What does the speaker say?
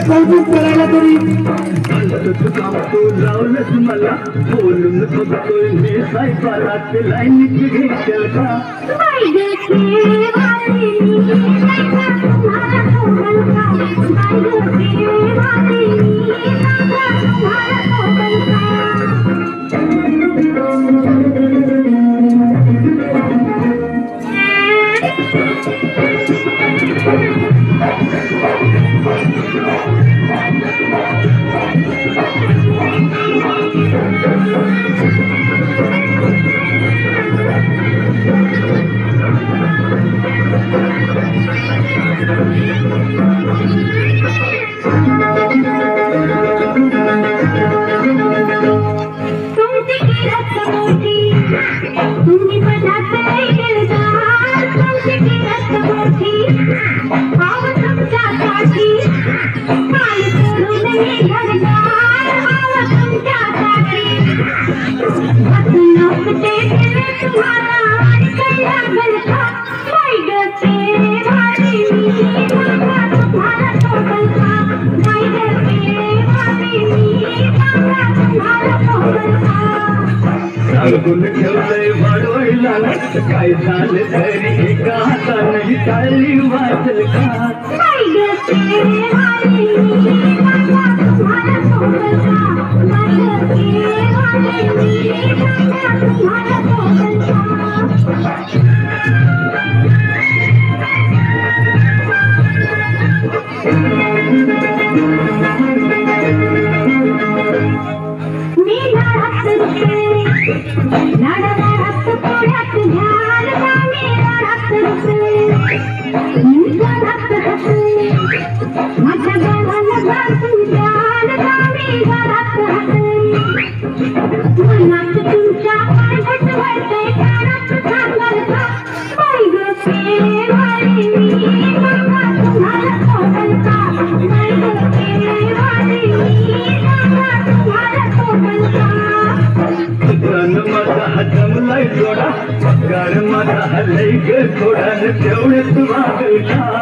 कौतुक करायला तरी तू लावलंच मला बोलून बघतोय मी सायबाला ते लाईनीत घेतल का सांगून ठेवलंय वाढवायला काय झालं तरी एका हाताने टाळली वाचल का माझा हल्लय ग थोडा तेवढेच मागला